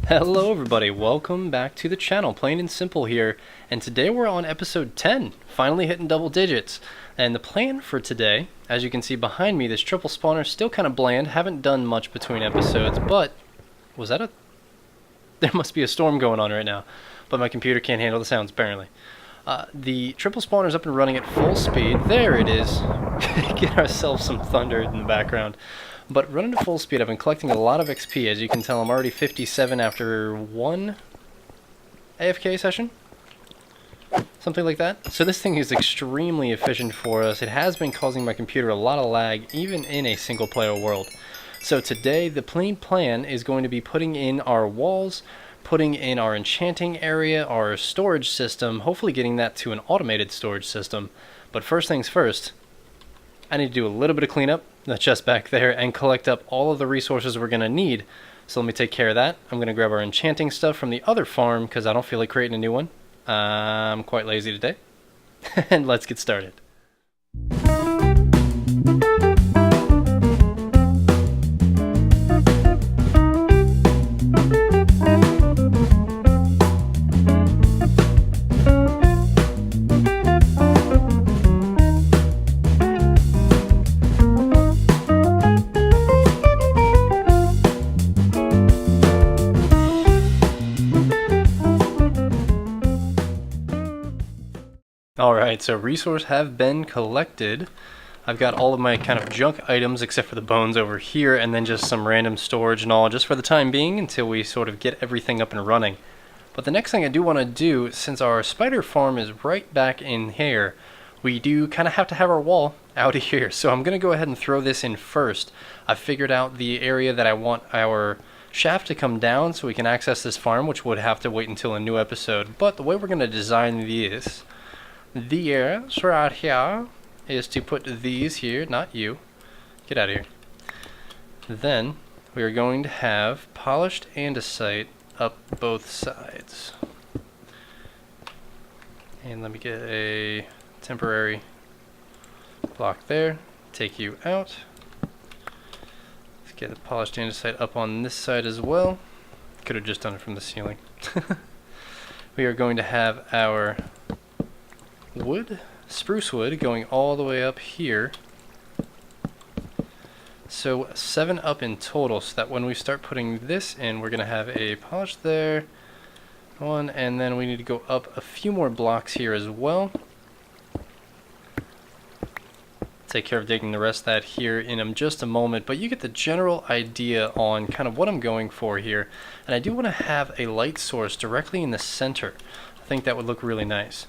Hello everybody, welcome back to the channel, Plain and Simple here, and today we're on episode 10, finally hitting double digits. And the plan for today, as you can see behind me, this triple spawner still kind of bland, haven't done much between episodes, but was that there must be a storm going on right now, but my computer can't handle the sounds apparently. The triple spawner's up and running at full speed, there it is, get ourselves some thunder in the background. But running at full speed, I've been collecting a lot of XP. As you can tell, I'm already 57 after one AFK session. Something like that. So this thing is extremely efficient for us. It has been causing my computer a lot of lag, even in a single player world. So today, the plain plan is going to be putting in our walls, putting in our enchanting area, our storage system, hopefully getting that to an automated storage system. But first things first, I need to do a little bit of cleanup, the chest back there, and collect up all of the resources we're going to need. So let me take care of that. I'm going to grab our enchanting stuff from the other farm because I don't feel like creating a new one. I'm quite lazy today. And let's get started. Alright, so resources have been collected. I've got all of my kind of junk items except for the bones over here, and then just some random storage and all, just for the time being until we sort of get everything up and running. But the next thing I do want to do, since our spider farm is right back in here, we do kind of have to have our wall out of here. So I'm going to go ahead and throw this in first. I've figured out the area that I want our shaft to come down so we can access this farm, which would have to wait until a new episode. But the way we're going to design this right here is to put these here, not you, get out of here. Then we are going to have polished andesite up both sides. And let me get a temporary block there, take you out. Let's get the polished andesite up on this side as well. Could have just done it from the ceiling. We are going to have our wood, spruce wood, going all the way up here. So 7 up in total, so that when we start putting this in, we're going to have a polish there, one, and then we need to go up a few more blocks here as well. Take care of digging the rest of that here in just a moment, but you get the general idea on kind of what I'm going for here. And I do want to have a light source directly in the center. I think that would look really nice.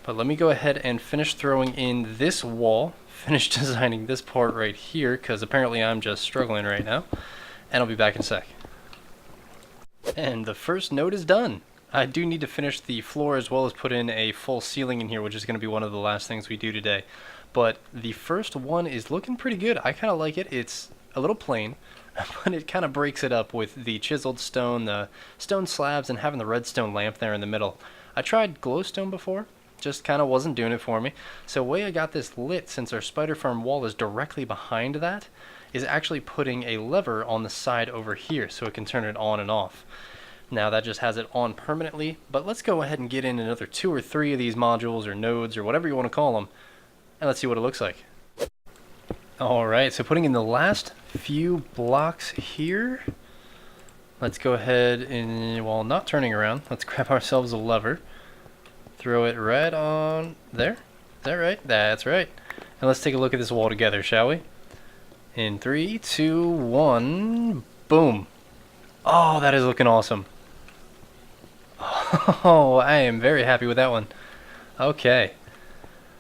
But let me go ahead and finish throwing in this wall, finish designing this part right here, because apparently I'm just struggling right now, and I'll be back in a sec. And the first note is done. I do need to finish the floor as well as put in a full ceiling in here, which is going to be one of the last things we do today. But the first one is looking pretty good. I kind of like it. It's a little plain, but it kind of breaks it up with the chiseled stone, the stone slabs, and having the redstone lamp there in the middle. I tried glowstone before. Just kind of wasn't doing it for me. So the way I got this lit, since our spider farm wall is directly behind that, is actually putting a lever on the side over here so it can turn it on and off. Now that just has it on permanently, but let's go ahead and get in another 2 or 3 of these modules or nodes or whatever you want to call them, and let's see what it looks like. Alright, so putting in the last few blocks here, let's go ahead and, while not turning around, let's grab ourselves a lever. Throw it right on there. Is that right? That's right. And let's take a look at this wall together, shall we? In 3, 2, 1, boom. Oh, that is looking awesome. Oh, I am very happy with that one. Okay.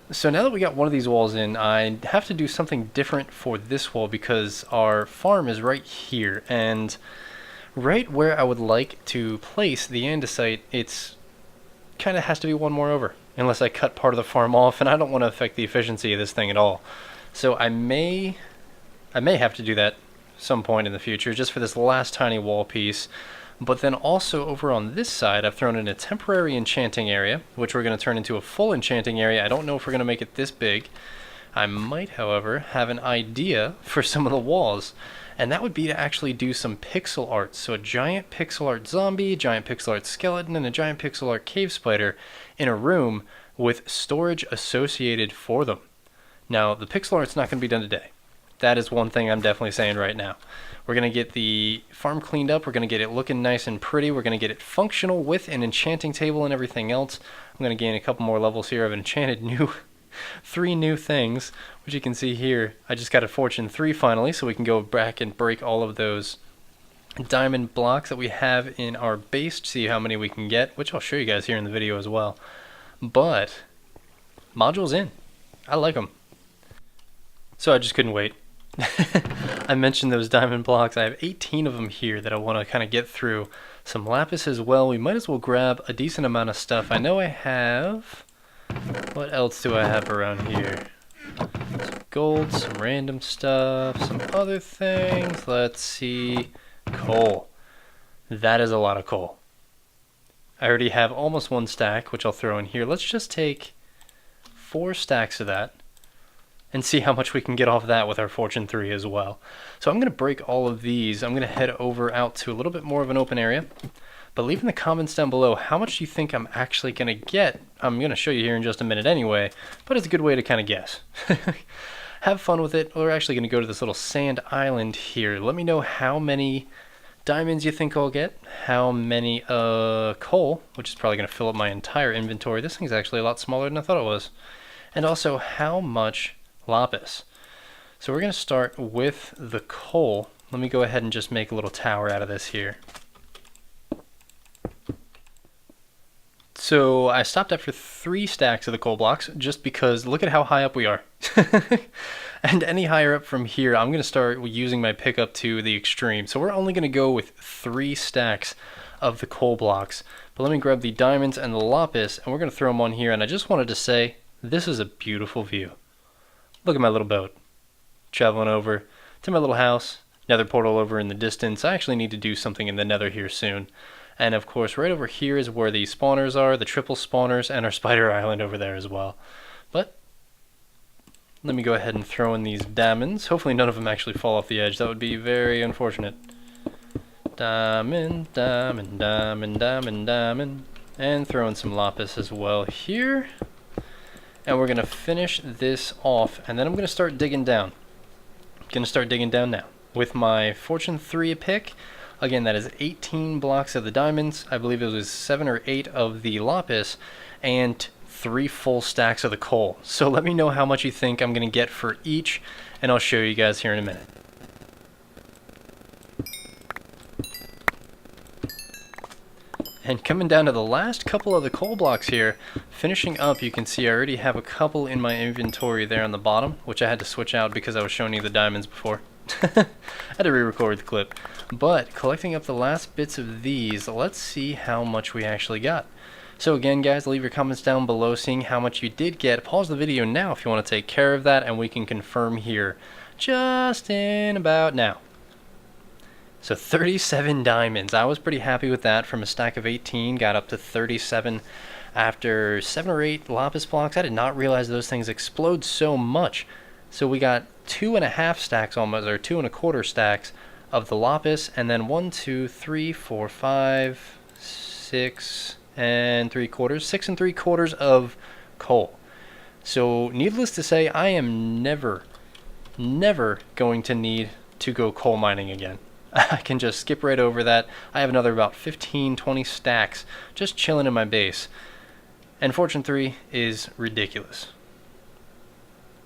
So now that we got one of these walls in, I have to do something different for this wall because our farm is right here. And right where I would like to place the andesite, it's kind of has to be one more over unless I cut part of the farm off, and I don't want to affect the efficiency of this thing at all. So I may have to do that some point in the future just for this last tiny wall piece, But then also over on this side, I've thrown in a temporary enchanting area, which we're going to turn into a full enchanting area. I don't know if we're going to make it this big. I might, however, have an idea for some of the walls, and that would be to actually do some pixel art. So a giant pixel art zombie, giant pixel art skeleton, and a giant pixel art cave spider in a room with storage associated for them. Now, the pixel art's not going to be done today. That is one thing I'm definitely saying right now. We're going to get the farm cleaned up. We're going to get it looking nice and pretty. We're going to get it functional with an enchanting table and everything else. I'm going to gain a couple more levels here. I've enchanted 3 new things, which you can see here. I just got a Fortune 3 finally, so we can go back and break all of those diamond blocks that we have in our base to see how many we can get, which I'll show you guys here in the video as well. But modules in. I like them. So I just couldn't wait. I mentioned those diamond blocks. I have 18 of them here that I want to kind of get through. Some lapis as well. We might as well grab a decent amount of stuff. I know I have... What else do I have around here? Some gold, some random stuff, some other things. Let's see. Coal. That is a lot of coal. I already have almost 1 stack, which I'll throw in here. Let's just take 4 stacks of that and see how much we can get off that with our Fortune 3 as well. So I'm going to break all of these. I'm going to head over out to a little bit more of an open area. But leave in the comments down below how much you think I'm actually going to get. I'm going to show you here in just a minute anyway, but it's a good way to kind of guess. Have fun with it. We're actually going to go to this little sand island here. Let me know how many diamonds you think I'll get, how many coal, which is probably going to fill up my entire inventory. This thing's actually a lot smaller than I thought it was. And also how much lapis. So we're going to start with the coal. Let me go ahead and just make a little tower out of this here. So I stopped after 3 stacks of the coal blocks just because look at how high up we are. And any higher up from here, I'm going to start using my pickup to the extreme. So we're only going to go with 3 stacks of the coal blocks. But let me grab the diamonds and the lapis, and we're going to throw them on here. And I just wanted to say, this is a beautiful view. Look at my little boat. Traveling over to my little house. Nether portal over in the distance. I actually need to do something in the nether here soon. And of course, right over here is where the spawners are, the triple spawners, and our spider island over there as well. But let me go ahead and throw in these diamonds. Hopefully none of them actually fall off the edge. That would be very unfortunate. Diamond, diamond, diamond, diamond, diamond. And throw in some lapis as well here. And we're going to finish this off, and then I'm going to start digging down. I'm going to start digging down now with my Fortune 3 pick. Again, that is 18 blocks of the diamonds. I believe it was 7 or 8 of the lapis, and 3 full stacks of the coal. So let me know how much you think I'm going to get for each, and I'll show you guys here in a minute. And coming down to the last couple of the coal blocks here, finishing up, you can see I already have a couple in my inventory there on the bottom, which I had to switch out because I was showing you the diamonds before. I had to re-record the clip. But collecting up the last bits of these, let's see how much we actually got. So again, guys, leave your comments down below seeing how much you did get. Pause the video now if you want to take care of that, and we can confirm here just in about now. So 37 diamonds. I was pretty happy with that. From a stack of 18, got up to 37 after 7 or 8 lapis blocks. I did not realize those things explode so much. So we got 2.5 stacks almost, or 2.25 stacks of the lapis, and then 1, 2, 3, 4, 5, 6 and 3/4, 6 3/4 of coal. So needless to say, I am never going to need to go coal mining again. I can just skip right over that. I have another about 15-20 stacks just chilling in my base, and Fortune 3 is ridiculous.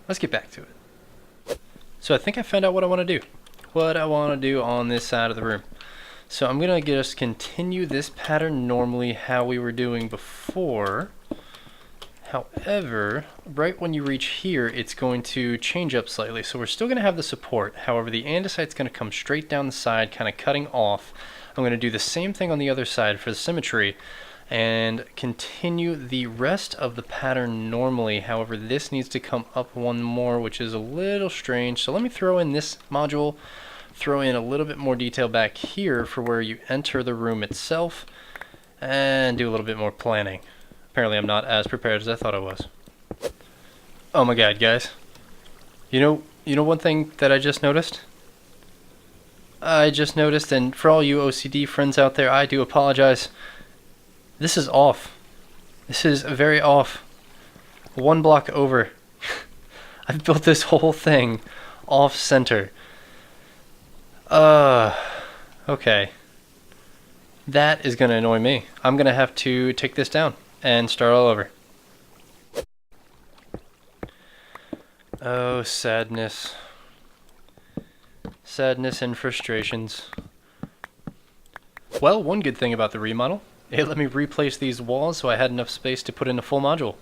Let's get back to it. So I think I found out what I want to do. What I want to do on this side of the room. So I'm going to just continue this pattern normally how we were doing before. However, right when you reach here, it's going to change up slightly. So we're still going to have the support. However, the andesite's going to come straight down the side, kind of cutting off. I'm going to do the same thing on the other side for the symmetry and continue the rest of the pattern normally. However, this needs to come up one more, which is a little strange. So let me throw in this module throw in a little bit more detail back here for where you enter the room itself, and do a little bit more planning. Apparently I'm not as prepared as I thought I was. Oh my god, guys. You know one thing that I just noticed? And for all you OCD friends out there, I do apologize. This is off. This is very off. One block over. I've built this whole thing off center. Okay. That is going to annoy me. I'm going to have to take this down and start all over. Oh, sadness. Sadness and frustrations. Well, one good thing about the remodel, it let me replace these walls so I had enough space to put in a full module.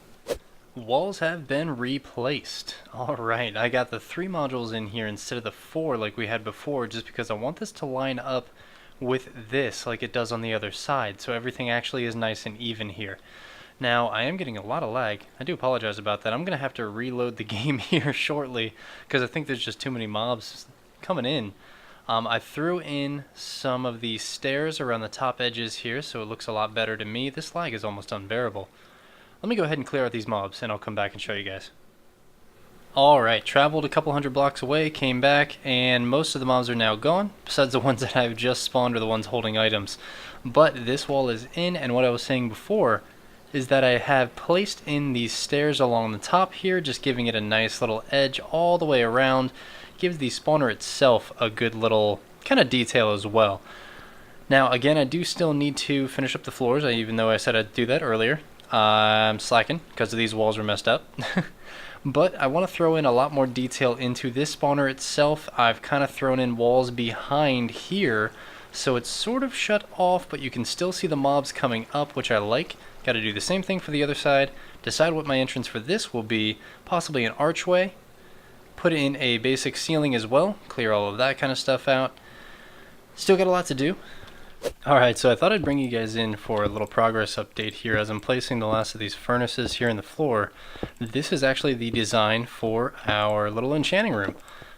Walls have been replaced. Alright, I got the 3 modules in here instead of the 4 like we had before, just because I want this to line up with this like it does on the other side, so everything actually is nice and even here. Now, I am getting a lot of lag. I do apologize about that. I'm going to have to reload the game here shortly, because I think there's just too many mobs coming in. I threw in some of the stairs around the top edges here, so it looks a lot better to me. This lag is almost unbearable. Let me go ahead and clear out these mobs, and I'll come back and show you guys. Alright, traveled a couple hundred blocks away, came back, and most of the mobs are now gone, besides the ones that I've just spawned or the ones holding items. But this wall is in, and what I was saying before is that I have placed in these stairs along the top here, just giving it a nice little edge all the way around. Gives the spawner itself a good little kind of detail as well. Now, again, I do still need to finish up the floors, even though I said I'd do that earlier. I'm slacking because these walls are messed up. But I want to throw in a lot more detail into this spawner itself. I've kind of thrown in walls behind here, so it's sort of shut off, but you can still see the mobs coming up, which I like. Got to do the same thing for the other side. Decide what my entrance for this will be. Possibly an archway. Put in a basic ceiling as well. Clear all of that kind of stuff out. Still got a lot to do. Alright, so I thought I'd bring you guys in for a little progress update here as I'm placing the last of these furnaces here in the floor. This is actually the design for our little enchanting room.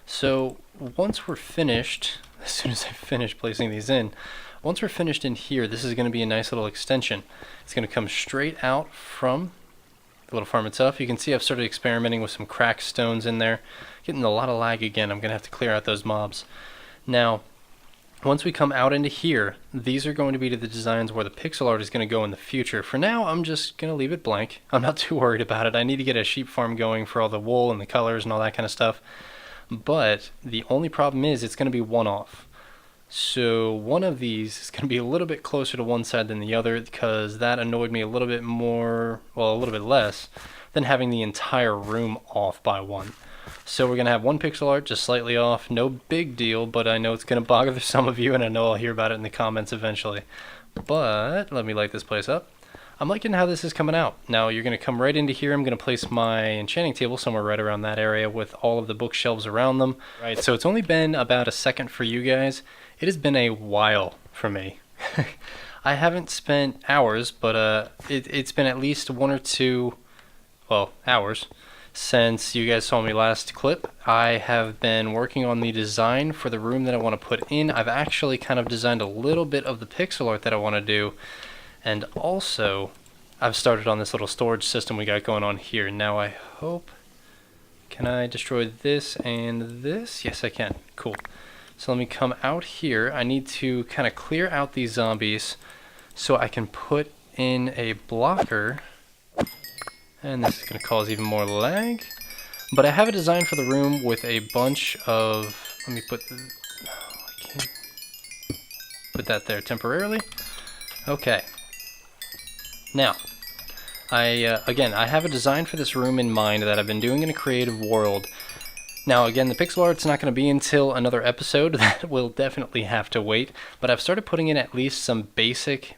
So once we're finished, as soon as I finish placing these in, once we're finished in here, this is going to be a nice little extension. It's going to come straight out from the little farm itself. You can see I've started experimenting with some cracked stones in there. Getting a lot of lag again. I'm going to have to clear out those mobs. Now, once we come out into here, these are going to be the designs where the pixel art is going to go in the future. For now, I'm just going to leave it blank. I'm not too worried about it. I need to get a sheep farm going for all the wool and the colors and all that kind of stuff. But the only problem is it's going to be one-off. So one of these is going to be a little bit closer to one side than the other, because that annoyed me a little bit more, well, a little bit less, than having the entire room off by one. So we're going to have one pixel art just slightly off. No big deal, but I know it's going to bother some of you, and I know I'll hear about it in the comments eventually. But let me light this place up. I'm liking how this is coming out. Now you're going to come right into here. I'm going to place my enchanting table somewhere right around that area with all of the bookshelves around them. Right, so it's only been about a second for you guys. It has been a while for me. I haven't spent hours, but it's been at least 1 or 2, well, hours since you guys saw me last clip. I have been working on the design for the room that I want to put in. I've actually kind of designed a little bit of the pixel art that I want to do, and also I've started on this little storage system we got going on here. Now I hope, can I destroy this and this? Yes, I can. Cool. So let me come out here. I need to kind of clear out these zombies so I can put in a blocker. And this is going to cause even more lag. But I have a design for the room with a bunch of... Let me put that there temporarily. Okay. Now, again, I have a design for this room in mind that I've been doing in a creative world. Now again, the pixel art's not going to be until another episode. That will definitely have to wait, but I've started putting in at least some basic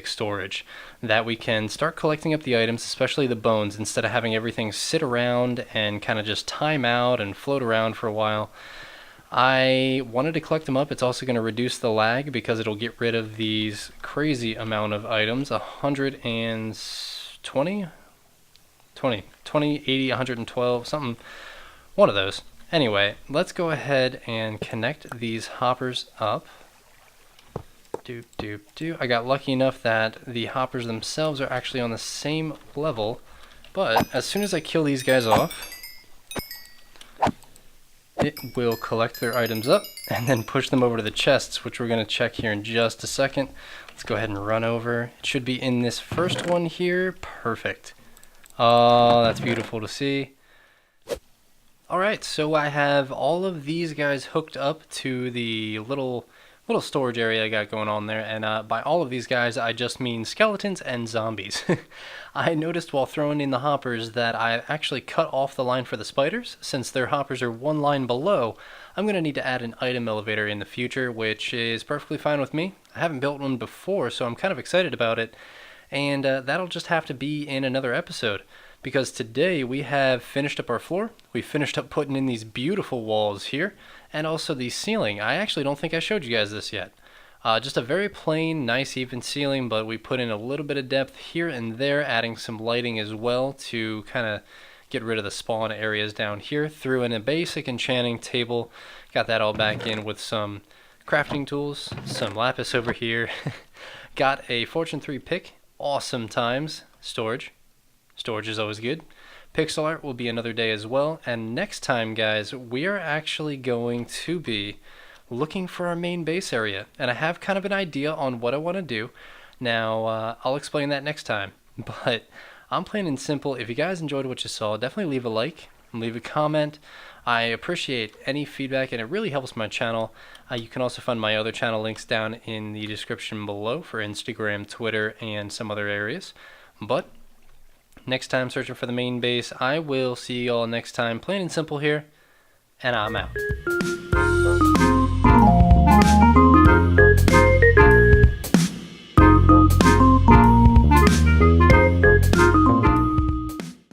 storage that we can start collecting up the items, especially the bones, instead of having everything sit around and kind of just time out and float around for a while. I wanted to collect them up. It's also going to reduce the lag because it'll get rid of these crazy amount of items, 120, 80, 112, something. One of those. Anyway, let's go ahead and connect these hoppers up. Doop, doop, doop. I got lucky enough that the hoppers themselves are actually on the same level, but as soon as I kill these guys off, it will collect their items up and then push them over to the chests, which we're going to check here in just a second. Let's go ahead and run over. It should be in this first one here. Perfect. Oh, that's beautiful to see. Alright, so I have all of these guys hooked up to the little storage area I got going on there, and by all of these guys I just mean skeletons and zombies. I noticed while throwing in the hoppers that I actually cut off the line for the spiders. Since their hoppers are one line below, I'm going to need to add an item elevator in the future, which is perfectly fine with me. I haven't built one before, so I'm kind of excited about it, and that'll just have to be in another episode. Because today we have finished up our floor, we finished up putting in these beautiful walls here, and also the ceiling. I actually don't think I showed you guys this yet. Just a very plain, nice, even ceiling, but we put in a little bit of depth here and there, adding some lighting as well to kind of get rid of the spawn areas down here. Threw in a basic enchanting table, got that all back in with some crafting tools, some lapis over here. Got a Fortune 3 pick, awesome times, storage. Storage is always good. Pixel art will be another day as well. And next time, guys, we are actually going to be looking for our main base area. And I have kind of an idea on what I want to do. Now, I'll explain that next time. But I'm plain and simple. If you guys enjoyed what you saw, definitely leave a like and leave a comment. I appreciate any feedback, and it really helps my channel. You can also find my other channel links down in the description below for Instagram, Twitter, and some other areas. But next time, searching for the main base. I will see you all next time. Plain and simple here, and I'm out.